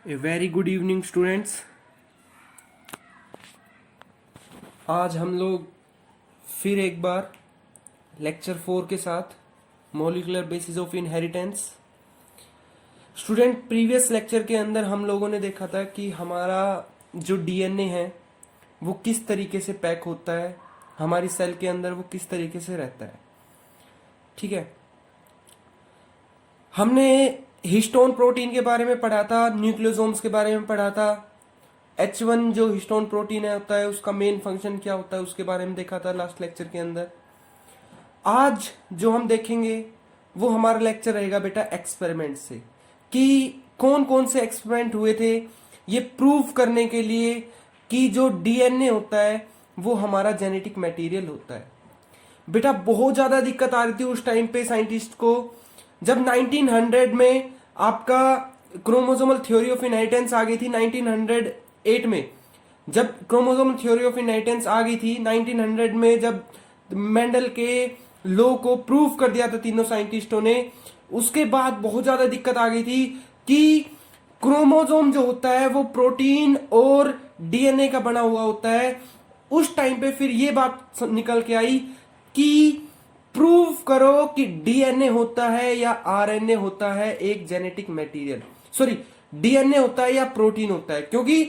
A very good evening students. आज हम लोग फिर एक बार लेक्चर 4 के साथ molecular basis of inheritance. Student, previous lecture के अंदर हम लोगों ने देखा था कि हमारा जो डीएनए है वो किस तरीके से पैक होता है, हमारी सेल के अंदर वो किस तरीके से रहता है। ठीक है, हमने हिस्टोन प्रोटीन के बारे में पढ़ा था, न्यूक्लियोसोम्स के बारे में पढ़ा था, H1 जो हिस्टोन प्रोटीन है होता है उसका मेन फंक्शन क्या होता है उसके बारे में देखा था लास्ट लेक्चर के अंदर। आज जो हम देखेंगे वो हमारा लेक्चर रहेगा बेटा एक्सपेरिमेंट से, कि कौन कौन से एक्सपेरिमेंट हुए थे ये प्रूव करने के लिए कि जो डीएनए होता है वो हमारा जेनेटिक मटेरियल होता है। बेटा बहुत ज्यादा दिक्कत आ रही थी उस टाइम पे साइंटिस्ट को, जब 1900 में आपका क्रोमोसोमल थ्योरी ऑफ इनहेरिटेंस आ गई थी। 1908 में जब क्रोमोसोमल थ्योरी ऑफ इनहेरिटेंस आ गई थी, 1900 में जब मेंडल के लॉ को प्रूव कर दिया था तीनों साइंटिस्टों ने, उसके बाद बहुत ज्यादा दिक्कत आ गई थी कि क्रोमोसोम जो होता है वो प्रोटीन और डीएनए का बना हुआ होता है। उस टाइम पे फिर ये बात निकल के आई कि प्रूव करो कि डीएनए होता है या आरएनए होता है एक जेनेटिक मटेरियल, सॉरी डीएनए होता है या प्रोटीन होता है। क्योंकि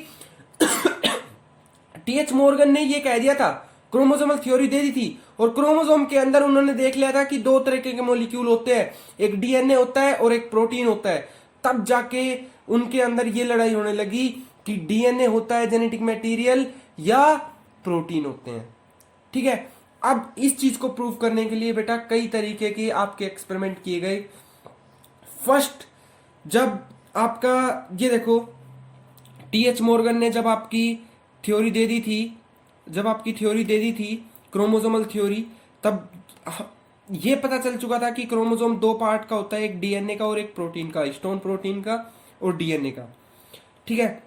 टीएच मॉर्गन ने ये कह दिया था, क्रोमोसोमल थ्योरी दे दी थी, और क्रोमोसोम के अंदर उन्होंने देख लिया था कि दो तरह के मॉलिक्यूल होते हैं, एक डीएनए होता है और एक प्रोटीन होता है। तब जाके उनके अंदर ये लड़ाई होने लगी कि डीएनए होता है जेनेटिक मटेरियल या प्रोटीन होते हैं। ठीक है, अब इस चीज को प्रूव करने के लिए बेटा कई तरीके के आपके एक्सपेरिमेंट किए गए। फर्स्ट, जब आपका ये देखो टीएच मॉर्गन ने जब आपकी थ्योरी दे दी थी, क्रोमोसोमल थ्योरी, तब ये पता चल चुका था कि क्रोमोसोम दो पार्ट का होता है, एक डीएनए का और एक प्रोटीन का, हिस्टोन प्रोटीन का और डीएनए का। ठीक है,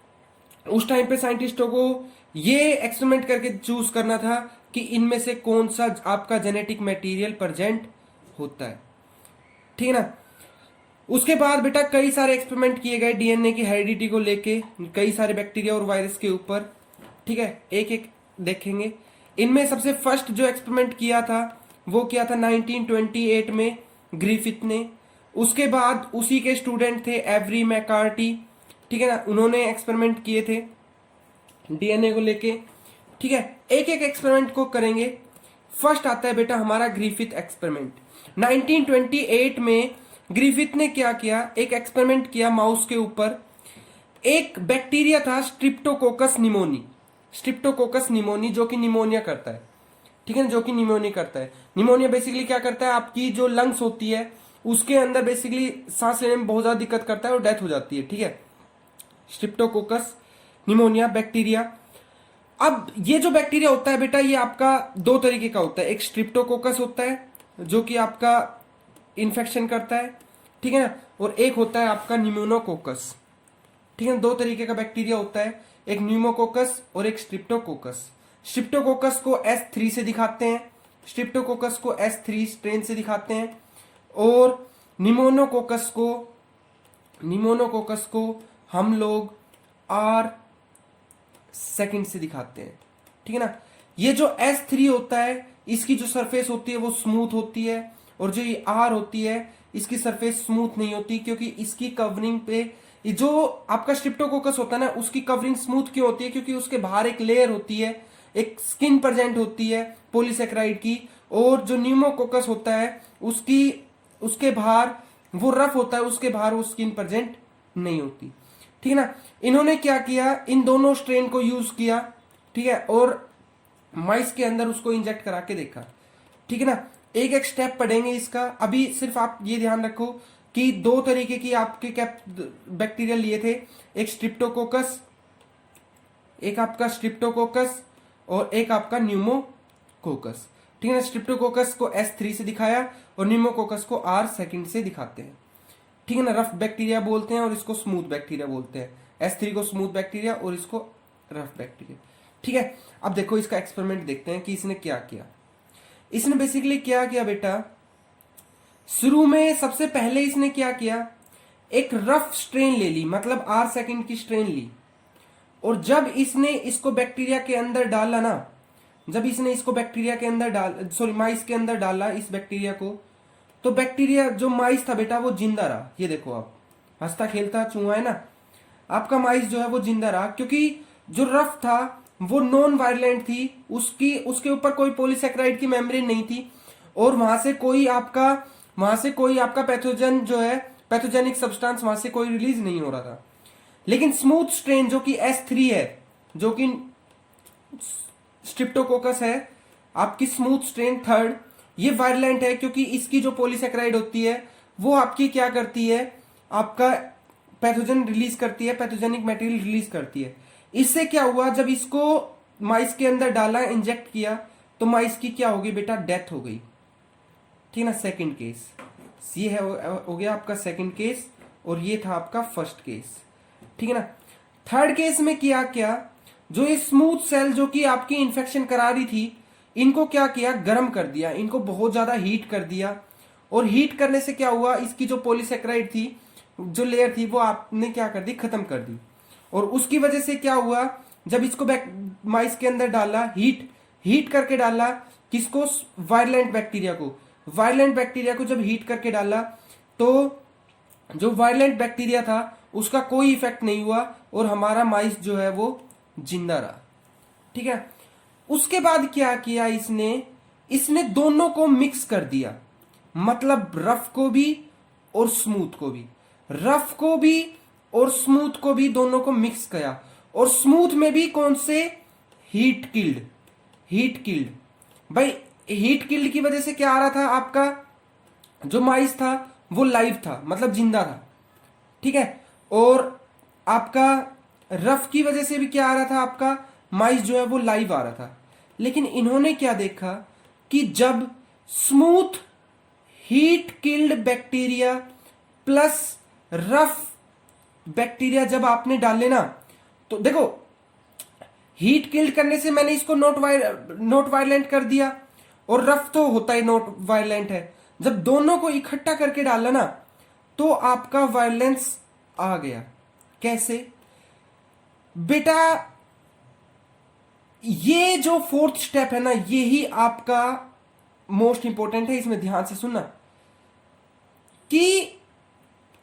उस टाइम पे साइंटिस्टों को ये एक्सपेरिमेंट करके चूज करना था कि इनमें से कौन सा आपका जेनेटिक मटेरियल प्रेजेंट होता है। ठीक है ना। उसके बाद बेटा कई सारे एक्सपेरिमेंट किए गए डीएनए की हेरिडिटी को लेके, कई सारे बैक्टीरिया और वायरस के ऊपर। ठीक है, एक एक देखेंगे। इनमें सबसे फर्स्ट जो एक्सपेरिमेंट किया था वो किया था 1928 में ग्रिफिथ ने। उसके बाद उसी के स्टूडेंट थे एवरी मैकार्टी। ठीक है ना, उन्होंने एक्सपेरिमेंट किए थे डीएनए को लेके। ठीक है, एक एक एक्सपेरिमेंट को करेंगे। फर्स्ट आता है बेटा हमारा ग्रिफिथ एक्सपेरिमेंट। 1928 में ग्रिफिथ ने क्या किया, एक एक्सपेरिमेंट किया माउस के ऊपर। एक बैक्टीरिया था स्ट्रिप्टोकोकस निमोनी, जो कि निमोनिया करता है। ठीक है ना, जो कि निमोनिया करता है। निमोनिया बेसिकली क्या करता है, आपकी जो लंग्स होती है उसके अंदर बेसिकली सांस लेने में बहुत ज्यादा दिक्कत करता है और डेथ हो जाती है। ठीक है, स्ट्रिप्टोकोकस निमोनिया बैक्टीरिया। अब ये जो बैक्टीरिया होता है बेटा ये आपका दो तरीके का होता है, एक स्ट्रिप्टोकोकस होता है जो कि आपका इन्फेक्शन करता है। ठीक है ना, और एक होता है आपका न्यूमोनोकोकस। ठीक है, दो तरीके का बैक्टीरिया होता है, एक न्यूमोकोकस और एक स्ट्रिप्टोकोकस। स्ट्रिप्टोकोकस को S3 से दिखाते हैं, स्ट्रिप्टोकोकस को S3 स्ट्रेन से दिखाते हैं, और निमोनोकोकस को हम लोग R सेकंड से दिखाते हैं। ठीक है ना, ये जो S3 होता है इसकी जो सरफेस होती है वो स्मूथ होती है, और जो ये R होती है इसकी सरफेस स्मूथ नहीं होती, क्योंकि इसकी कवरिंग पे जो आपका स्ट्रिप्टोकोकस होता है ना उसकी कवरिंग स्मूथ क्यों होती है, क्योंकि उसके बाहर एक लेयर होती है, एक स्किन प्रेजेंट होती है पॉलीसेकेराइड की, और जो न्यूमोकोकस होता है उसके बाहर वो रफ होता है, उसके बाहर वो स्किन प्रेजेंट नहीं होती। ठीक है ना, इन्होंने क्या किया, इन दोनों स्ट्रेन को यूज किया। ठीक है, और माइस के अंदर उसको इंजेक्ट करा के देखा। ठीक है ना, एक एक स्टेप पढ़ेंगे इसका। अभी सिर्फ आप ये ध्यान रखो कि दो तरीके की आपके बैक्टीरिया लिए थे, एक आपका स्ट्रिप्टोकोकस और एक आपका न्यूमोकोकस। ठीक है ना, स्ट्रिप्टोकोकस को S3 से दिखाया और न्यूमोकोकस को R सेकंड से दिखाते हैं। ठीक है ना, रफ बैक्टीरिया बोलते हैं और इसको स्मूथ बैक्टीरिया बोलते हैं। S3 को स्मूथ बैक्टीरिया और इसको रफ बैक्टीरिया। ठीक है, अब देखो इसका एक्सपेरिमेंट देखते हैं कि इसने क्या किया। इसने बेसिकली क्या किया बेटा, शुरू में सबसे पहले इसने क्या किया, एक रफ स्ट्रेन ले ली, मतलब आर सेकंड की स्ट्रेन ली, और जब इसने इसको बैक्टीरिया के अंदर डाला ना, जब इसने इसको बैक्टीरिया के अंदर माइस के अंदर डाला इस बैक्टीरिया को, तो बैक्टीरिया जो माइस था बेटा वो जिंदा रहा। ये देखो आप, हंसता खेलता चूहा है ना, आपका माइस जो है वो जिंदा रहा, क्योंकि जो रफ था वो नॉन वायलेंट थी, उसके ऊपर कोई पॉलीसेकेराइड की मेम्ब्रेन नहीं थी, और वहां से कोई आपका पैथोजन जो है, पैथोजेनिक सब्सटेंस वहां से कोई रिलीज नहीं हो रहा था। लेकिन स्मूथ स्ट्रेन जो कि S3 है, जो कि स्ट्रिप्टोकोकस है, आपकी स्मूथ स्ट्रेन थर्ड, ये वायलेंट है क्योंकि इसकी जो पॉलीसेकेराइड होती है वो आपकी क्या करती है, आपका पैथोजन रिलीज करती है, पैथोजेनिक मटेरियल रिलीज करती है। इससे क्या हुआ, जब इसको माइस के अंदर डाला, इंजेक्ट किया, तो माइस की क्या होगी बेटा, डेथ हो गई। ठीक ना, सेकंड केस ये है, हो गया आपका सेकंड केस, और ये था आपका फर्स्ट केस। ठीक है ना। थर्ड केस में किया क्या, जो ये स्मूथ सेल जो कि आपकी इंफेक्शन करा रही थी, इनको क्या किया, गर्म कर दिया, इनको बहुत ज्यादा हीट कर दिया, और हीट करने से क्या हुआ, इसकी जो पॉलीसेकेराइड थी, जो लेयर थी, वो आपने क्या कर दी, खत्म कर दी। और उसकी वजह से क्या हुआ, जब इसको माइस के अंदर डाला, हीट करके डाला, किसको, वायलेंट बैक्टीरिया को, वायलेंट बैक्टीरिया को जब हीट करके डाला, तो जो वायलेंट बैक्टीरिया था उसका कोई इफेक्ट नहीं हुआ, और हमारा माइस जो है वो जिंदा रहा। ठीक है। उसके बाद क्या किया इसने दोनों को मिक्स कर दिया, मतलब रफ को भी और स्मूथ को भी, रफ को भी और स्मूथ को भी, दोनों को मिक्स किया। और स्मूथ में भी कौन से, हीट किल्ड भाई, हीट किल्ड की वजह से क्या आ रहा था, आपका जो माइस था वो लाइव था, मतलब जिंदा था। ठीक है। और आपका रफ की वजह से भी क्या आ रहा था, आपका माइस जो है वो लाइव आ रहा था। लेकिन इन्होंने क्या देखा कि जब smooth heat killed bacteria plus rough bacteria जब आपने डाले ना, तो देखो हीट किल्ड करने से मैंने इसको नॉट वायलेंट कर दिया, और रफ तो होता ही नॉट वायलेंट है। जब दोनों को इकट्ठा करके डाला ना, तो आपका वायलेंस आ गया। कैसे बेटा, ये जो फोर्थ स्टेप है ना, ये ही आपका मोस्ट इंपॉर्टेंट है, इसमें ध्यान से सुनना, कि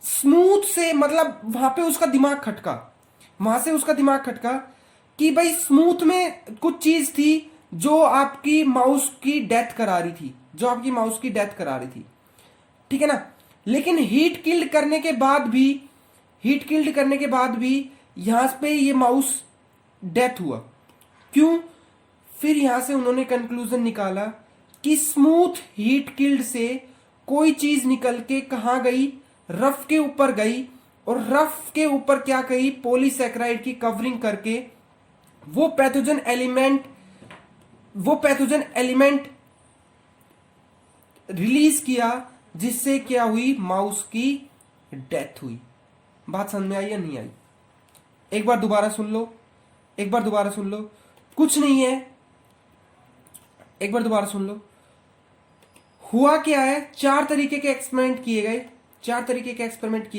स्मूथ से, मतलब वहां पे उसका दिमाग खटका, वहां से उसका दिमाग खटका कि भाई स्मूथ में कुछ चीज थी जो आपकी माउस की डेथ करा रही थी, जो आपकी माउस की डेथ करा रही थी। ठीक है ना। लेकिन हीट किल्ड करने के बाद भी यहां पे ये माउस डेथ हुआ। क्यों, फिर यहां से उन्होंने कंक्लूजन निकाला कि स्मूथ हीट किल्ड से कोई चीज निकल के कहां गई, रफ के ऊपर गई, और रफ के ऊपर क्या कही, पॉलीसेकेराइड की कवरिंग करके वो पैथोजन एलिमेंट रिलीज किया, जिससे क्या हुई, माउस की डेथ हुई। बात समझ में आई या नहीं आई? एक बार दोबारा सुन लो, कुछ नहीं है, एक बार दोबारा सुन लो। हुआ क्या है, चार तरीके के एक्सपेरिमेंट किए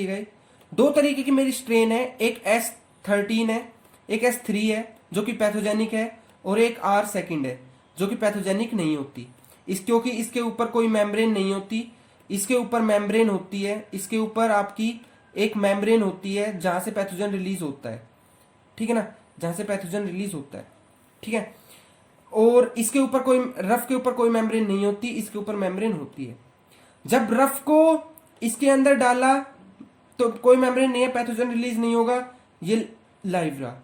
गए, दो तरीके की मेरी स्ट्रेन है, एक S13 है, एक S3 है जो कि पैथोजेनिक है, और एक R सेकंड है जो कि पैथोजेनिक नहीं होती, क्योंकि इसके ऊपर कोई मेम्ब्रेन नहीं होती, इसके ऊपर मेम्ब्रेन होती है, इसके ऊपर आपकी एक मेम्ब्रेन होती है जहां से पैथोजन रिलीज होता है। ठीक है ना, जहां से पैथोजन रिलीज होता है। ठीक है। और इसके ऊपर कोई, रफ के ऊपर कोई मेम्ब्रेन नहीं होती, इसके ऊपर मेम्ब्रेन होती है। जब रफ को इसके अंदर डाला तो कोई मेम्ब्रेन नहीं है, पैथोजन रिलीज नहीं होगा, ये लाइव रहा।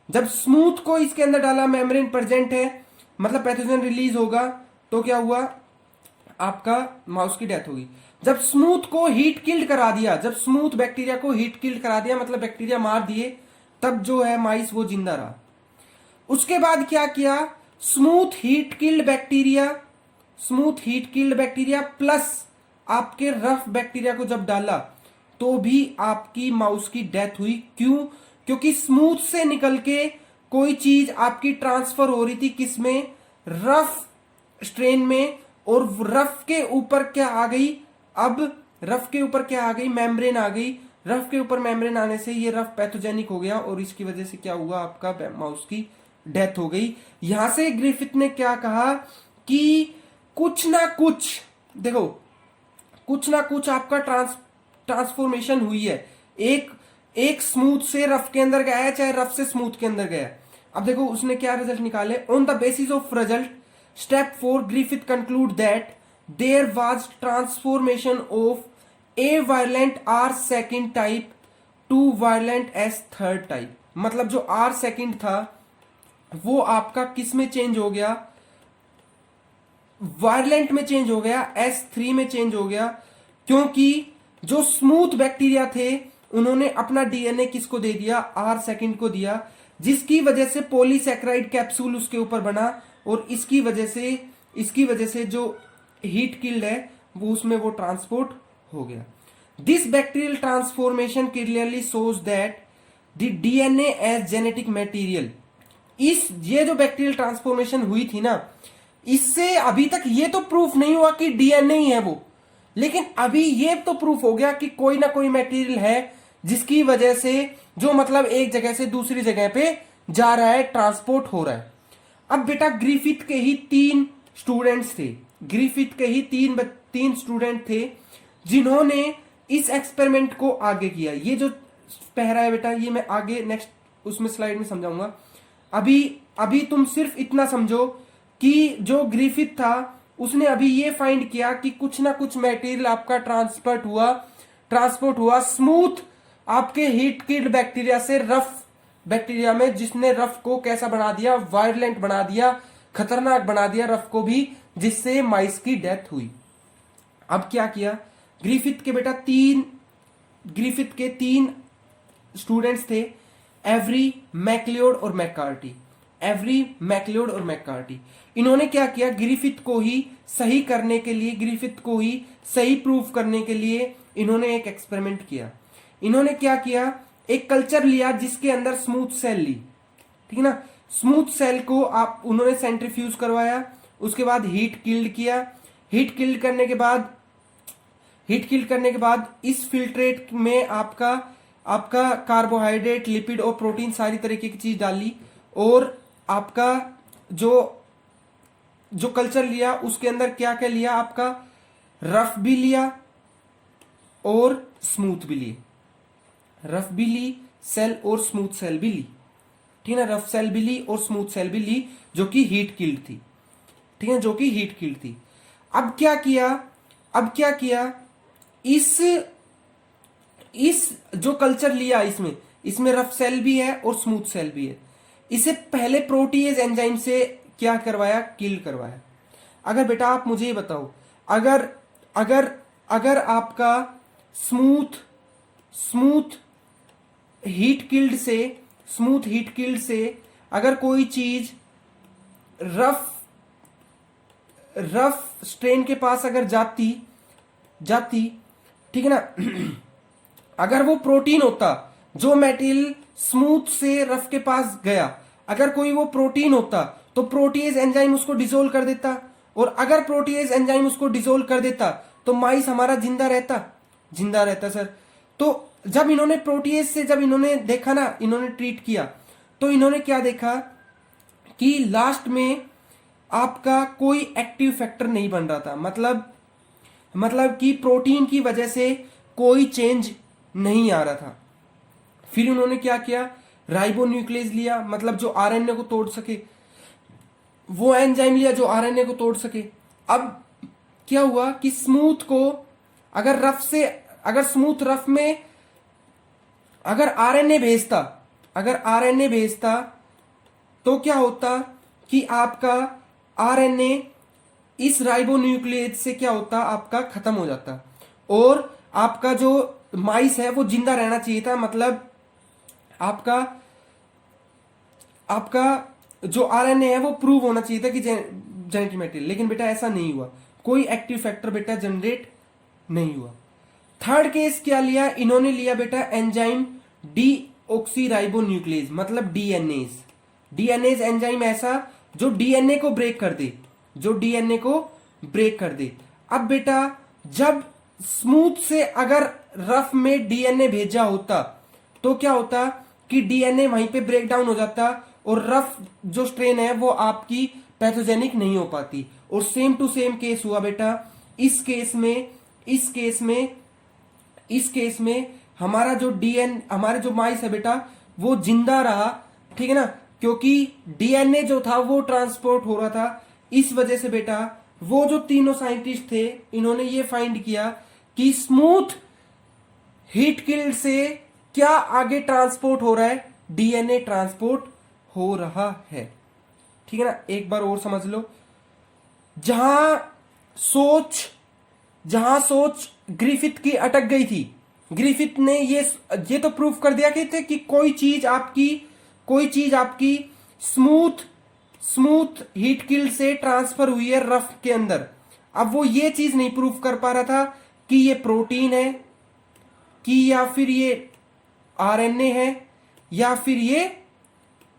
जब स्मूथ को इसके अंदर डाला, मेम्ब्रेन प्रेजेंट है, मतलब पैथोजन रिलीज होगा, तो क्या हुआ, आपका माउस की डेथ होगी। जब स्मूथ को हीट किल्ड करा दिया, जब स्मूथ बैक्टीरिया को हीट किल्ड करा दिया, मतलब बैक्टीरिया मार दिए, तब जो है माइस वो जिंदा रहा। उसके बाद क्या किया, smooth heat killed bacteria plus आपके रफ बैक्टीरिया को जब डाला, तो भी आपकी माउस की डेथ हुई। क्यों, क्योंकि स्मूथ से निकल के कोई चीज आपकी ट्रांसफर हो रही थी किसमें, रफ स्ट्रेन में, और रफ के ऊपर क्या आ गई, अब रफ के ऊपर क्या आ गई, मेम्ब्रेन आ गई, रफ के ऊपर मेम्ब्रेन आने से ये रफ पैथोजेनिक हो गया और इसकी वजह से क्या हुआ, आपका माउस की डेथ हो गई। यहां से ग्रिफिथ ने क्या कहा कि कुछ ना कुछ, देखो कुछ ना कुछ आपका ट्रांसफॉर्मेशन हुई है, एक स्मूथ से रफ के अंदर गया है, चाहे रफ से स्मूथ के अंदर गया है। अब देखो उसने क्या रिजल्ट निकाले। On the basis of result step 4 Griffith concluded that there was transformation of a violent R second type to violent S third type. मतलब जो आर सेकंड था वो आपका किस में चेंज हो गया, वायलेंट में चेंज हो गया, S3 में चेंज हो गया, क्योंकि जो स्मूथ बैक्टीरिया थे उन्होंने अपना डीएनए किसको दे दिया, आर सेकंड को दिया, जिसकी वजह से पॉलीसैकेराइड कैप्सूल उसके ऊपर बना और इसकी वजह से जो हीट किल्ड है वो उसमें वो ट्रांसपोर्ट हो गया। This bacterial transformation clearly shows that the DNA as genetic material. ये जो बैक्टीरियल ट्रांसफॉर्मेशन हुई थी ना, इससे अभी तक ये तो प्रूफ नहीं हुआ कि डीएनए ही है वो, लेकिन अभी ये तो प्रूफ हो गया कि कोई ना कोई मटेरियल है जिसकी वजह से जो मतलब एक जगह से दूसरी जगह पे जा रहा है, ट्रांसपोर्ट हो रहा है। अब बेटा ग्रिफिथ के ही 3 स्टूडेंट्स थे, ग्रिफिथ के ही तीन स्टूडेंट थे जिन्होंने इस एक्सपेरिमेंट को आगे किया। ये जो पहरा है बेटा, ये मैं आगे नेक्स्ट उसमें स्लाइड में समझाऊंगा। अभी तुम सिर्फ इतना समझो कि जो ग्रिफिथ था उसने अभी ये फाइंड किया कि कुछ ना कुछ मटेरियल आपका ट्रांसपोर्ट हुआ स्मूथ आपके हीट किल्ड बैक्टीरिया से रफ बैक्टीरिया में, जिसने रफ को कैसा बना दिया, वायलेंट बना दिया, खतरनाक बना दिया रफ को भी, जिससे माइस की डेथ हुई। अब क्या किया ग्रिफिथ के 3 स्टूडेंट्स थे, एवरी, मैक्लियोड और मैककार्टी। इन्होंने क्या किया, ग्रिफिथ को ही सही करने के लिए, ग्रिफिथ को ही सही प्रूफ करने के लिए इन्होंने एक एक्सपेरिमेंट किया। इन्होंने क्या किया, एक कल्चर लिया जिसके अंदर स्मूथ सेल ली, ठीक है ना। स्मूथ सेल को उन्होंने सेंट्रीफ्यूज करवाया, उसके बाद हीट किल्ड किया। हीट किल्ड करने के बाद इस फिल्ट्रेट में आपका कार्बोहाइड्रेट, लिपिड और प्रोटीन सारी तरीके की चीज डाली और आपका जो कल्चर लिया उसके अंदर क्या क्या लिया, आपका रफ भी लिया और स्मूथ भी लिए, रफ भी ली सेल और स्मूथ सेल भी ली, ठीक है ना। रफ सेल भी ली और स्मूथ सेल भी ली जो कि हीट किल्ड थी, ठीक है, जो कि हीट किल्ड थी। अब क्या किया, इस जो कल्चर लिया इसमें रफ सेल भी है और स्मूथ सेल भी है। इसे पहले प्रोटीएज एंजाइम से क्या करवाया, किल करवाया। अगर बेटा आप मुझे ये बताओ, अगर आपका स्मूथ हीट किल्ड से अगर कोई चीज रफ स्ट्रेन के पास अगर जाती, ठीक है ना, अगर वो प्रोटीन होता, जो मेटेरियल स्मूथ से रफ के पास गया, अगर कोई वो प्रोटीन होता तो प्रोटीएज एंजाइम उसको डिसोल्व कर देता, और अगर प्रोटीएज एंजाइम उसको डिसोल्व कर देता तो माइस हमारा जिंदा रहता सर। तो जब इन्होंने प्रोटीएज से जब इन्होंने देखा ना, इन्होंने ट्रीट किया तो इन्होंने क्या देखा कि लास्ट में आपका कोई एक्टिव फैक्टर नहीं बन रहा था, मतलब कि प्रोटीन की वजह से कोई चेंज नहीं आ रहा था। फिर उन्होंने क्या किया, राइबोन्यूक्लियस लिया, मतलब जो आरएनए को तोड़ सके, वो एंजाइम लिया जो आरएनए को तोड़ सके। अब क्या हुआ कि स्मूथ को अगर स्मूथ रफ में अगर आरएनए भेजता तो क्या होता कि आपका आरएनए इस राइबोन्यूक्लियस से क्या होता, आपका खत्म हो जाता और आपका जो माइस है वो जिंदा रहना चाहिए था, मतलब आपका जो आरएनए है वो प्रूव होना चाहिए था कि जेनेटिक मटेरियल। लेकिन बेटा ऐसा नहीं हुआ, कोई एक्टिव फैक्टर बेटा जनरेट नहीं हुआ। थर्ड केस क्या लिया, इन्होंने लिया बेटा एंजाइम डीऑक्सीराइबोन्यूक्लियस, मतलब डीएनएज एंजाइम ऐसा जो डीएनए को ब्रेक कर दे, अब बेटा जब स्मूथ से अगर रफ में डीएनए भेजा होता तो क्या होता कि डीएनए वहीं पे ब्रेक डाउन हो जाता और रफ जो स्ट्रेन है वो आपकी पैथोजेनिक नहीं हो पाती। और सेम टू सेम केस हुआ बेटा इस केस में हमारा जो हमारे जो माइस है बेटा वो जिंदा रहा, ठीक है ना, क्योंकि डीएनए जो था वो ट्रांसपोर्ट हो रहा था। इस वजह से बेटा वो जो तीनों साइंटिस्ट थे इन्होंने ये फाइंड किया कि स्मूथ हीट किल्ड से क्या आगे ट्रांसपोर्ट हो रहा है, डीएनए ट्रांसपोर्ट हो रहा है, ठीक है ना। एक बार और समझ लो, जहां सोच ग्रिफिथ की अटक गई थी, ग्रिफिथ ने ये तो प्रूफ कर दिया कि कोई चीज आपकी स्मूथ हीट किल्ड से ट्रांसफर हुई है रफ के अंदर। अब वो ये चीज नहीं प्रूफ कर पा रहा था कि ये प्रोटीन है कि या फिर ये आरएनए है या फिर ये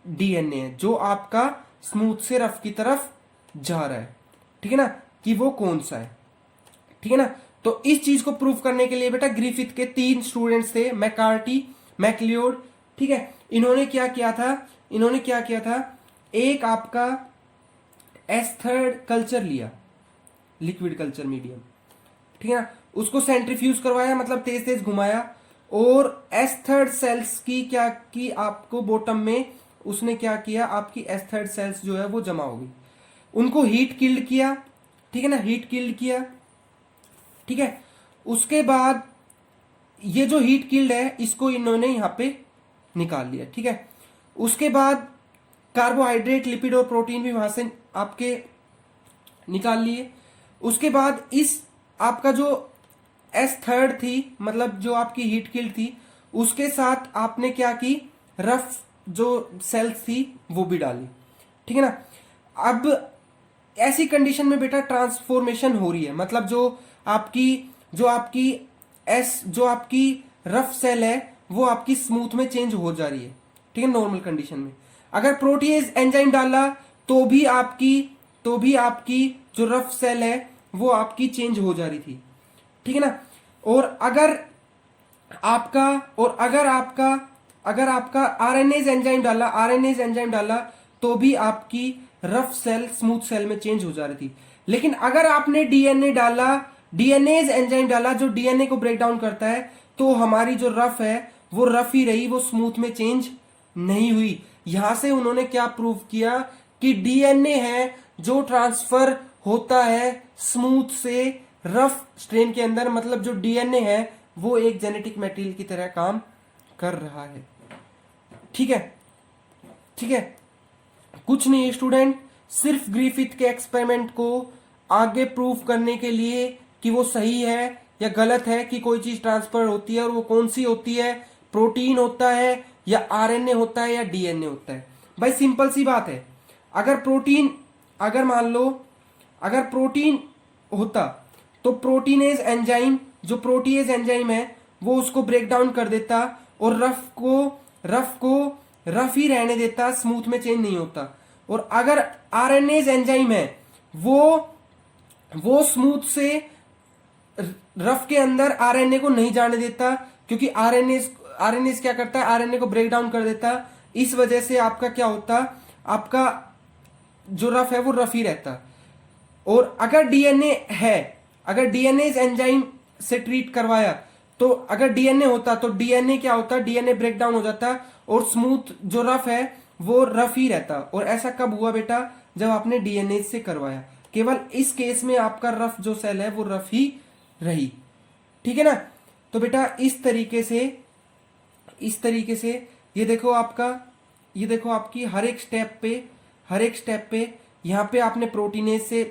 डीएनए है जो आपका स्मूथ से रफ की तरफ जा रहा है, ठीक है ना, कि वो कौन सा है, ठीक है ना। तो इस चीज को प्रूफ करने के लिए बेटा ग्रिफिथ के 3 स्टूडेंट्स थे, मैकार्टी, मैक्लियोड, ठीक है। इन्होंने क्या किया था, एक आपका एस्थर्ड कल्चर लिया, लिक्विड कल्चर मीडियम, ठीक है ना, उसको सेंट्रीफ्यूज करवाया, मतलब तेज तेज घुमाया, और एस्थर्ड सेल्स की आपको बॉटम में उसने क्या किया, आपकी एस्थर्ड सेल्स जो है वो जमा हो गई, उनको हीट किल्ड किया, ठीक है ना, हीट किल्ड किया, ठीक है। उसके बाद ये जो हीट किल्ड है इसको इन्होंने यहां पे निकाल लिया, ठीक है। उसके बाद कार्बोहाइड्रेट, लिपिड और प्रोटीन भी वहां से आपके निकाल लिए। उसके बाद इस आपका जो S3 थी, मतलब जो आपकी हीट किल्ड थी, उसके साथ आपने क्या की, रफ जो सेल्स थी वो भी डाली, ठीक है ना। अब ऐसी कंडीशन में बेटा ट्रांसफॉर्मेशन हो रही है, मतलब जो आपकी रफ सेल है वो आपकी स्मूथ में चेंज हो जा रही है, ठीक है, नॉर्मल कंडीशन में। अगर प्रोटीएज एंजाइम डाला तो भी आपकी जो रफ सेल है वो आपकी चेंज हो जा रही थी, ठीक है ना। और अगर आपका आरएनएज एंजाइम डाला तो भी आपकी रफ सेल स्मूथ सेल में चेंज हो जा रही थी। लेकिन अगर आपने डीएनएज एंजाइम डाला जो डीएनए को ब्रेक डाउन करता है, तो हमारी जो रफ है वो रफ ही रही, वो स्मूथ में चेंज नहीं हुई। यहां से उन्होंने क्या प्रूव किया कि डीएनए है जो ट्रांसफर होता है स्मूथ से रफ स्ट्रेन के अंदर, मतलब जो डीएनए है वो एक जेनेटिक मटेरियल की तरह काम कर रहा है, ठीक है। कुछ नहीं स्टूडेंट, सिर्फ ग्रिफिथ के एक्सपेरिमेंट को आगे प्रूफ करने के लिए कि वो सही है या गलत है, कि कोई चीज ट्रांसफर होती है और वो कौन सी होती है, प्रोटीन होता है या आरएनए होता है या डीएनए होता है। भाई सिंपल सी बात है, अगर मान लो अगर प्रोटीन होता तो प्रोटीनेज एंजाइम, जो प्रोटीएज एंजाइम है वो उसको ब्रेक डाउन कर देता और रफ को रफ ही रहने देता, स्मूथ में चेंज नहीं होता। और अगर आरएनएज एंजाइम है वो स्मूथ से रफ के अंदर आरएनए को नहीं जाने देता, क्योंकि आरएनए क्या करता है, आरएनए को ब्रेक डाउन कर देता। इस वजह से आपका क्या होता, आपका जो रफ है वो रफ ही रहता। और अगर डीएनए एंजाइम से ट्रीट करवाया, तो अगर डीएनए होता तो डीएनए क्या होता, डीएनए ब्रेक डाउन हो जाता और स्मूथ जो रफ है वो रफ ही रहता। और ऐसा कब हुआ बेटा, जब आपने डीएनए से करवाया। केवल इस केस में आपका रफ जो सेल है वो रफ ही रही, ठीक है ना। तो बेटा इस तरीके से ये देखो आपकी हर एक स्टेप पे यहाँ पे आपने प्रोटीनेज से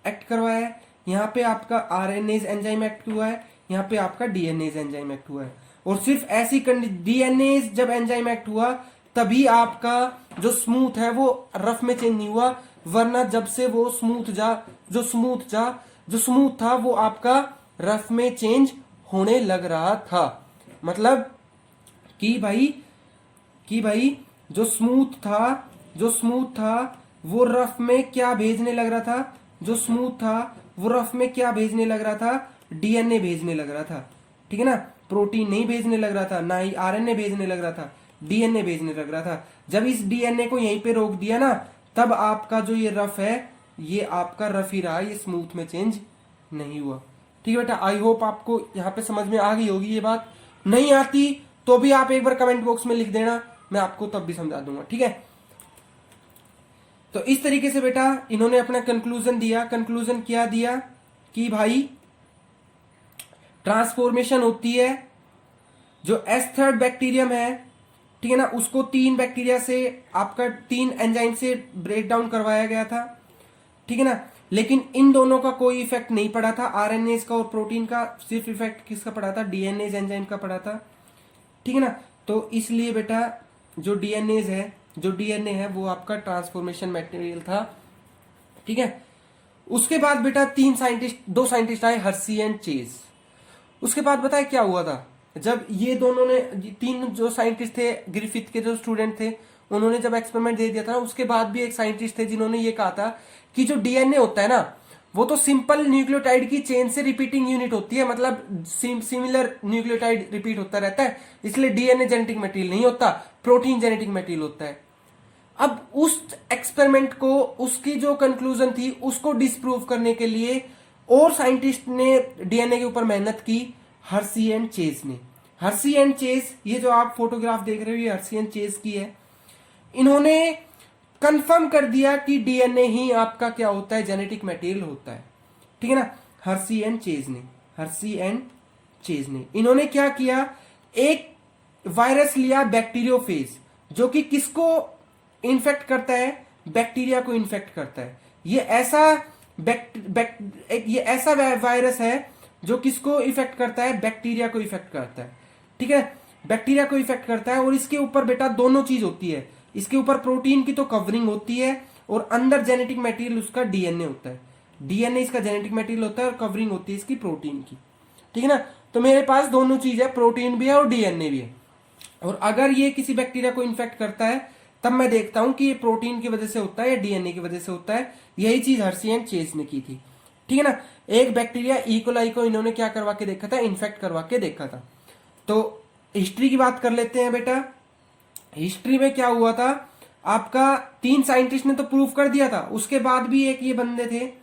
एक्ट करवाया है, यहाँ पे आपका आरएनएज एंजाइम एक्ट हुआ है, यहाँ पे आपका डीएनएज एंजाइम एक्ट हुआ है। और सिर्फ ऐसी डीएनएज जब एंजाइम एक्ट हुआ तभी आपका जो स्मूथ है वो रफ में चेंज नहीं हुआ, वरना जब से वो जो स्मूथ था वो आपका रफ में चेंज होने लग रहा था। मतलब कि भाई जो स्मूथ था वो रफ में क्या भेजने लग रहा था, जो स्मूथ था वो रफ में क्या भेजने लग रहा था, डीएनए भेजने लग रहा था, ठीक है ना, प्रोटीन नहीं भेजने लग रहा था, ना ही आरएनए भेजने लग रहा था, डीएनए भेजने लग रहा था। जब इस डीएनए को यहीं पे रोक दिया ना, तब आपका जो ये रफ है, ये आपका रफ ही रहा, ये स्मूथ में चेंज नहीं हुआ। ठीक है बेटा, आई होप आपको यहाँ पे समझ में आ गई होगी ये बात। नहीं आती तो भी आप एक बार कमेंट बॉक्स में लिख देना, मैं आपको तब भी समझा दूंगा। ठीक है, तो इस तरीके से बेटा इन्होंने अपना कंक्लूजन दिया। कंक्लूजन क्या दिया कि भाई ट्रांसफॉर्मेशन होती है, जो एस्थर्ड बैक्टीरियम है, ठीक है ना, उसको 3 बैक्टीरिया से, आपका 3 एंजाइम से ब्रेक डाउन करवाया गया था। ठीक है ना, लेकिन इन दोनों का कोई इफेक्ट नहीं पड़ा था, आरएनए का और प्रोटीन का। सिर्फ इफेक्ट किसका पड़ा था? डीएनए एंजाइम का पड़ा था। ठीक है ना, तो इसलिए बेटा जो डीएनए है वो आपका ट्रांसफॉर्मेशन मटेरियल था। ठीक है, उसके बाद बेटा 2 साइंटिस्ट आए, हर्सी एंड चेज। उसके बाद बताए क्या हुआ था? जब ये दोनों ने, 3 जो साइंटिस्ट थे, ग्रिफिथ के जो स्टूडेंट थे, उन्होंने जब एक्सपेरिमेंट दे दिया था, उसके बाद भी एक साइंटिस्ट थे जिन्होंने ये कहा था कि जो डीएनए होता है ना, वो तो सिंपल न्यूक्लियोटाइड की चेन से रिपीटिंग यूनिट होती है, मतलब सिमिलर न्यूक्लियोटाइड रिपीट होता रहता है, इसलिए डीएनए जेनेटिक मटेरियल नहीं होता, प्रोटीन जेनेटिक मटेरियल होता है। अब उस एक्सपेरिमेंट को, उसकी जो कंक्लूजन थी, उसको डिस्प्रूव करने के लिए और साइंटिस्ट ने डीएनए के ऊपर मेहनत की, हर्सी एंड चेज ने। हर्सी एंड चेज, ये जो आप फोटोग्राफ देख रहे हो, ये हर्सी एंड चेज की है। इन्होंने कंफर्म कर दिया कि डीएनए ही आपका क्या होता है? जेनेटिक मटेरियल होता है। ठीक है ना, हर्सी एंड चेज ने इन्होंने क्या किया? एक वायरस लिया, बैक्टीरियोफेज, जो कि किसको इन्फेक्ट करता है? बैक्टीरिया को इन्फेक्ट करता है। ये ऐसा वायरस है जो किसको इफेक्ट करता है? बैक्टीरिया को इफेक्ट करता है। ठीक है, बैक्टीरिया को इफेक्ट करता है, और इसके ऊपर बेटा दोनों चीज होती है। इसके ऊपर प्रोटीन की तो कवरिंग होती है, और अंदर जेनेटिक मटेरियल उसका डीएनए होता है। डीएनए इसका जेनेटिक मटेरियल होता है, और कवरिंग होती है इसकी प्रोटीन की। ठीक है ना, तो मेरे पास दोनों चीज है, प्रोटीन भी है और डीएनए भी है। और अगर ये किसी बैक्टीरिया को इन्फेक्ट करता है, तब मैं देखता हूं कि ये प्रोटीन की वजह से होता है या डीएनए की वजह से होता है। यही चीज हर्सी एंड चेज ने की थी। ठीक है ना, एक बैक्टीरिया इकोलाई को इन्होंने क्या करवा के देखा था? इन्फेक्ट करवा के देखा था। तो हिस्ट्री की बात कर लेते हैं बेटा। हिस्ट्री में क्या हुआ था? आपका 3 साइंटिस्ट ने तो प्रूव कर दिया था, उसके बाद भी एक ये बंदे थे, ठीक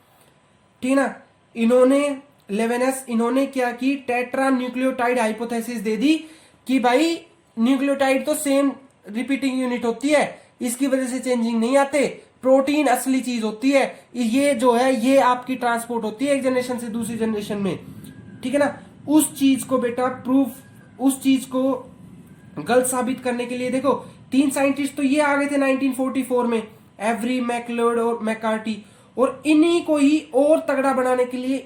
है ना, इन्होंने लेवेनस, इन्होंने क्या की? टेट्रा न्यूक्लियोटाइड हाइपोथेसिस दे दी कि भाई न्यूक्लियोटाइड तो सेम रिपीटिंग यूनिट होती है, इसकी वजह से चेंजिंग नहीं आते, प्रोटीन असली चीज होती है, ये जो है ये आपकी ट्रांसपोर्ट होती है एक जनरेशन से दूसरी जनरेशन में। ठीक है ना, उस चीज को बेटा प्रूफ, उस चीज को गलत साबित करने के लिए देखो 3 साइंटिस्ट तो ये आ गए थे 1944 में, एवरी, मैकलोड और मैकार्टी, और इन्हीं को ही और तगड़ा बनाने के लिए,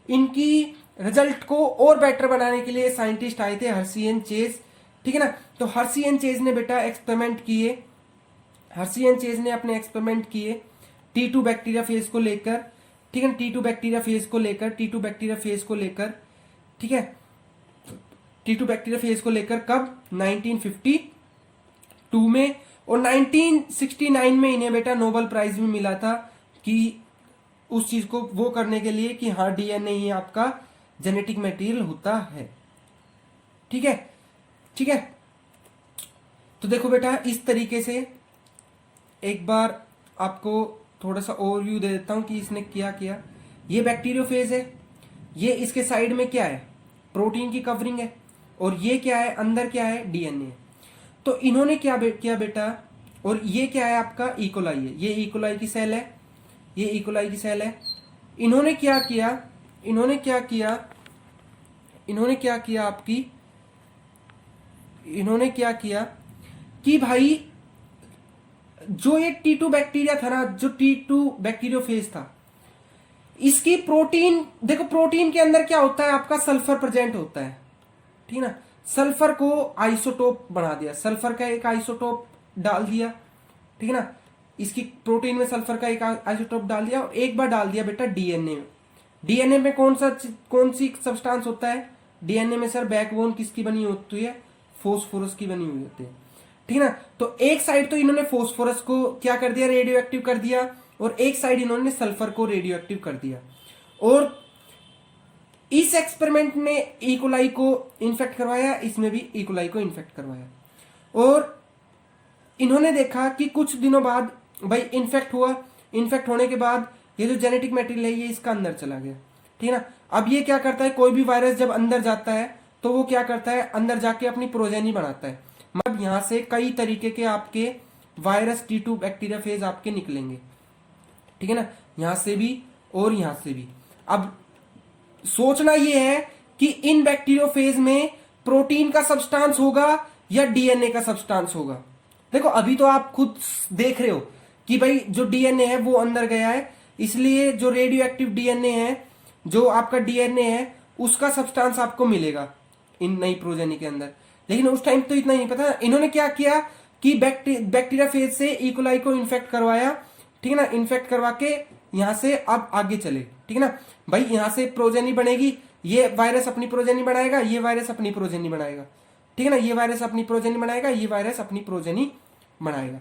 इनकी रिजल्ट को और बेटर बनाने के लिए साइंटिस्ट आए थे, हर्सी एंड चेज। ठीक है ना, तो हर्सी एंड चेज ने बेटा एक्सपेरिमेंट किए, हर्सी एंड चेज ने अपने एक्सपेरिमेंट किए T2 बैक्टीरिया फेज को लेकर। ठीक है, T2 बैक्टीरिया फेज को लेकर, T2 बैक्टीरिया फेज को लेकर, ठीक है, T2 बैक्टीरिया फेज को लेकर कब? 1952 में, और 1969 में इन्हें बेटा नोबेल प्राइज भी मिला था कि उस चीज को वो करने के लिए कि हाँ डीएनए ही आपका जेनेटिक मटेरियल होता है। ठीक है, ठीक है, तो देखो बेटा इस तरीके से एक बार आपको थोड़ा सा ओवरव्यू दे देता हूं कि इसने क्या किया। ये बैक्टीरियोफेज है, ये इसके साइड में क्या है? प्रोटीन की कवरिंग है, और ये क्या है? अंदर क्या है? डीएनए। तो इन्होंने क्या किया बेटा, और ये क्या है? आपका इकोलाई है, ये इकोलाई की सेल है, ये इकोलाई की सेल है। इन्होंने क्या किया? इन्होंने क्या किया? इन्होंने क्या किया आपकी? इन्होंने क्या किया कि भाई जो ये T2 बैक्टीरिया था ना, जो T2 बैक्टीरियोफेज था, इसकी प्रोटीन देखो, प्रोटीन के अंदर क्या होता है? आपका सल्फर प्रेजेंट होता है। ठीक है ना, सल्फर को आइसोटोप बना दिया, सल्फर का एक आइसोटोप डाल दिया। ठीक है ना, इसकी प्रोटीन में सल्फर का एक आइसोटोप डाल दिया, और एक बार डाल दिया बेटा डीएनए में। डीएनए में कौन सी सब्सटेंस होता है? डीएनए में सर बैकबोन किसकी बनी होती है? फोस्फोरस की बनी हुई होती है। ठीक है ना, तो एक साइड तो इन्होंने फोस्फोरस को क्या कर दिया? रेडियो एक्टिव कर दिया, और एक साइड इन्होंने सल्फर को रेडियो एक्टिव कर दिया। और इस एक्सपेरिमेंट ने इकोलाई को इन्फेक्ट करवाया, इसमें भी इकोलाई को इन्फेक्ट करवाया, और इन्होंने देखा कि कुछ दिनों बाद भाई इन्फेक्ट हुआ, इन्फेक्ट होने के बाद ये जो जेनेटिक मटेरियल है ये इसका अंदर चला गया, ठीक है ना। अब ये क्या करता है, कोई भी वायरस जब अंदर जाता है तो वो क्या करता है, अंदर जाके अपनी प्रोजेनी बनाता है। मतलब यहां से कई तरीके के आपके वायरस T2 बैक्टीरिया फेज आपके निकलेंगे, ठीक है ना, यहां से भी और यहां से भी। अब सोचना यह है कि इन बैक्टीरियोफेज में प्रोटीन का सब्सटेंस होगा या डीएनए का सब्सटेंस होगा। देखो अभी तो आप खुद देख रहे हो कि भाई जो डीएनए है वो अंदर गया है, इसलिए जो रेडियो एक्टिव डीएनए है, जो आपका डीएनए है, उसका सब्सटेंस आपको मिलेगा इन नई प्रोजेनी के अंदर। लेकिन उस टाइम तो इतना ही नहीं पता। इन्होंने क्या किया कि बैक्टीरिया फेज से इकोलाई को इन्फेक्ट करवाया, ठीक है ना, इन्फेक्ट करवा के यहां से अब आगे चले, ठीक है ना। भाई यहां से प्रोजेनी बनेगी, ये वायरस अपनी प्रोजेनी बनाएगा, ये वायरस अपनी प्रोजेनी बनाएगा, ठीक है ना, ये वायरस अपनी प्रोजेनी बनाएगा, ये वायरस अपनी प्रोजेनी बनाएगा,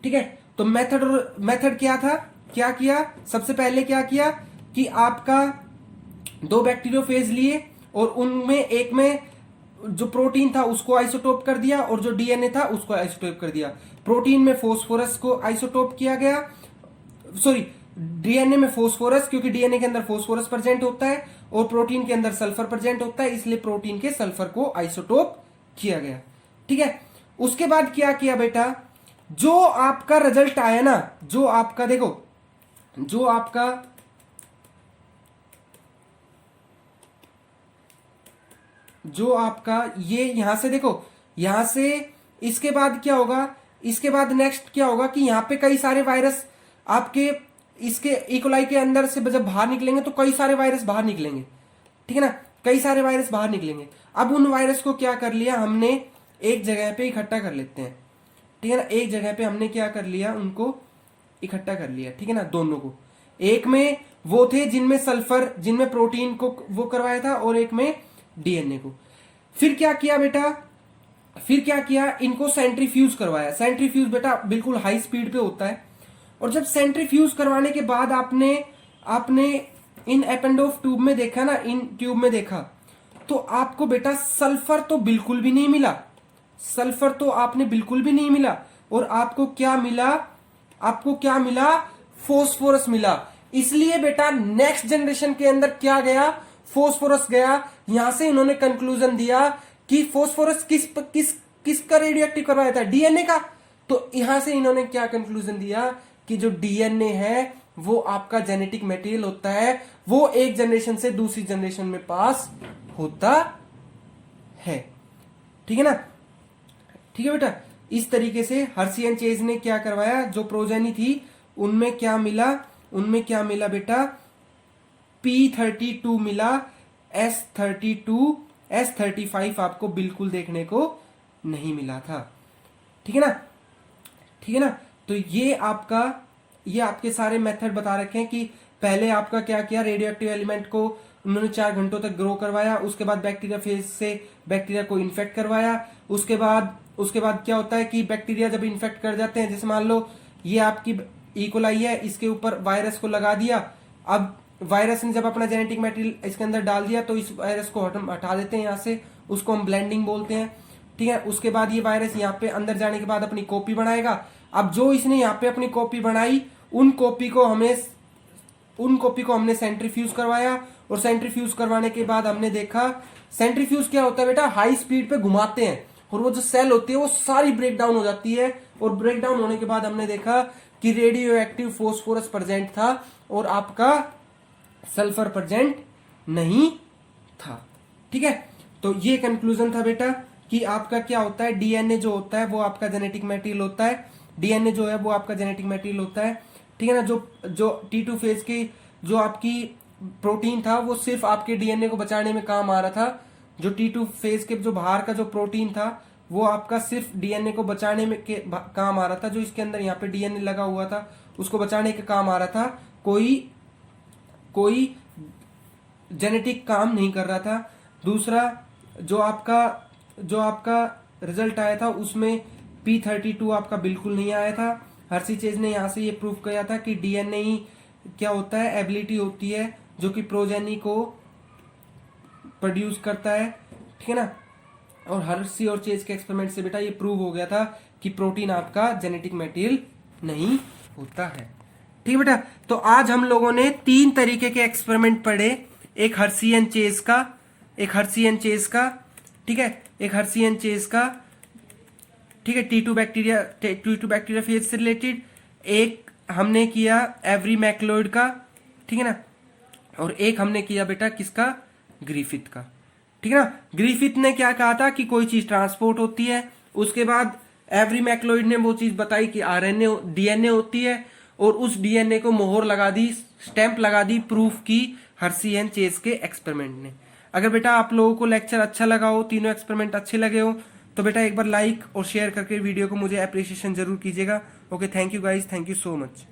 ठीक है। तो मेथड क्या था, क्या किया, सबसे पहले क्या किया कि आपका दो बैक्टीरियोफेज लिए और उनमें एक में जो प्रोटीन था उसको आइसोटोप कर दिया और जो डीएनए था उसको आइसोटोप कर दिया। प्रोटीन में फोस्फोरस को आइसोटोप किया गया, सॉरी डीएनए में फोस्फोरस, क्योंकि डीएनए के अंदर फोस्फोरस प्रेजेंट होता है और प्रोटीन के अंदर सल्फर प्रेजेंट होता है, इसलिए प्रोटीन के सल्फर को आइसोटोप किया गया, ठीक है। उसके बाद क्या किया बेटा, जो आपका रिजल्ट आया ना, जो आपका देखो, जो आपका ये यहां से देखो, यहां से इसके बाद क्या होगा, इसके बाद नेक्स्ट क्या होगा कि यहां पे कई सारे वायरस आपके इसके इकोलाई के अंदर से जब बाहर निकलेंगे तो कई सारे वायरस बाहर निकलेंगे, ठीक है ना, कई सारे वायरस बाहर निकलेंगे। अब उन वायरस को क्या कर लिया हमने, एक जगह पे इकट्ठा कर लेते हैं, ठीक है ना, एक जगह पे हमने क्या कर लिया, उनको इकट्ठा कर लिया, ठीक है ना, दोनों को। एक में वो थे जिनमें सल्फर, जिनमें प्रोटीन को वो करवाया था, और एक में डीएनए को। फिर क्या किया बेटा, फिर क्या किया, इनको सेंट्रीफ्यूज करवाया। सेंट्रीफ्यूज बेटा बिल्कुल हाई स्पीड पे होता है, और जब सेंट्रीफ्यूज करवाने के बाद आपने इन एपेंडोफ ट्यूब में देखा ना, इन ट्यूब में देखा तो आपको बेटा सल्फर तो बिल्कुल भी नहीं मिला, सल्फर तो आपने बिल्कुल भी नहीं मिला, और आपको क्या मिला, आपको क्या मिला, फोस्फोरस मिला। इसलिए बेटा नेक्स्ट जनरेशन के अंदर क्या गया, फोस्फोरस गया। यहां से इन्होंने कंक्लूजन दिया कि फोस्फोरस किसका रेडियो एक्टिव करवाया था, डीएनए का। तो यहां से इन्होंने क्या कंक्लूजन दिया कि जो डीएनए है वो आपका जेनेटिक मटेरियल होता है, वो एक जनरेशन से दूसरी जनरेशन में पास होता है, ठीक है ना, ठीक है बेटा। इस तरीके से हर्सी एंड चेज ने क्या करवाया, जो प्रोजेनी थी उनमें क्या मिला, उनमें क्या मिला बेटा, P32 मिला, S32 S35 आपको बिल्कुल देखने को नहीं मिला था, ठीक है ना, ठीक है ना। तो ये आपके सारे मेथड बता रखे हैं कि पहले आपका क्या किया, रेडियो एक्टिव एलिमेंट को उन्होंने 4 घंटों तक ग्रो करवाया, उसके बाद बैक्टीरिया फेज से बैक्टीरिया को इन्फेक्ट करवाया, उसके बाद क्या होता है कि बैक्टीरिया जब इन्फेक्ट कर जाते हैं, जैसे मान लो ये आपकी इकोलाई है, इसके ऊपर वायरस को लगा दिया, अब वायरस ने जब अपना जेनेटिक मटेरियल इसके अंदर डाल दिया तो इस वायरस को हटा देते हैं यहाँ से, उसको हम ब्लेंडिंग बोलते हैं, ठीक है। उसके बाद ये वायरस यहाँ पे अंदर जाने के बाद अपनी कॉपी बनाएगा। अब जो इसने यहाँ पे अपनी कॉपी बनाई, उन कॉपी को हमने सेंट्रीफ्यूज करवाया, और सेंट्रीफ्यूज करवाने के बाद हमने देखा, सेंट्रीफ्यूज क्या होता है बेटा, हाई स्पीड पे घुमाते हैं और वो जो सेल होती है वो सारी ब्रेक डाउन हो जाती है, और ब्रेक डाउन होने के बाद हमने देखा कि रेडियो एक्टिव फोस्फोरस प्रेजेंट था और आपका सल्फर प्रेजेंट नहीं था, ठीक है। तो ये कंक्लूजन था बेटा कि आपका क्या होता है, डीएनए जो होता है वो आपका जेनेटिक मटेरियल होता है, डीएनए जो है वो आपका जेनेटिक मटेरियल होता है, ठीक है ना। जो T2 फेज की जो आपकी प्रोटीन था वो सिर्फ आपके डीएनए को बचाने में काम आ रहा था, जो T2 फेज के जो बाहर का जो प्रोटीन था वो आपका सिर्फ डीएनए को बचाने में काम आ रहा था, जो इसके अंदर यहाँ पे डीएनए लगा हुआ था उसको बचाने के काम आ रहा था, कोई जेनेटिक काम नहीं कर रहा था। दूसरा जो आपका रिजल्ट आया था उसमें P32 आपका बिल्कुल नहीं आया था। हर्सी चेज ने यहां से ये प्रूव किया था कि डीएनए ही क्या होता है, एबिलिटी होती है जो कि प्रोजेनी को प्रोड्यूस करता है, ठीक है ना। और हर्सी और चेज के एक्सपेरिमेंट से बेटा ये प्रूव हो गया था कि प्रोटीन आपका जेनेटिक मटेरियल नहीं होता है, ठीक है बेटा। तो आज हम लोगों ने 3 तरीके के एक्सपेरिमेंट पढ़े, एक हर्सी एंड चेज का, एक हर्सी एंड चेज का, ठीक है, एक हर्सी एंड चेज का, ठीक है, T2 बैक्टीरिया फेज से रिलेटेड, एक हमने किया एवरी मैक्लोइड का, ठीक है ना, और एक हमने किया बेटा किसका, ग्रिफिथ का, ठीक है ना। ग्रिफिथ ने क्या कहा था कि कोई चीज ट्रांसपोर्ट होती है, उसके बाद एवरी मैक्लोइड ने वो चीज बताई कि आरएनए डीएनए होती है, और उस डीएनए को मोहर लगा दी, स्टैंप लगा दी, प्रूफ की हर्सी एंड चेज के एक्सपेरिमेंट ने। अगर बेटा आप लोगों को लेक्चर अच्छा लगा हो, तीनों एक्सपेरिमेंट अच्छे लगे हो, तो बेटा एक बार लाइक और शेयर करके वीडियो को मुझे अप्रिसिएशन जरूर कीजिएगा। Okay, thank you guys, thank you so much.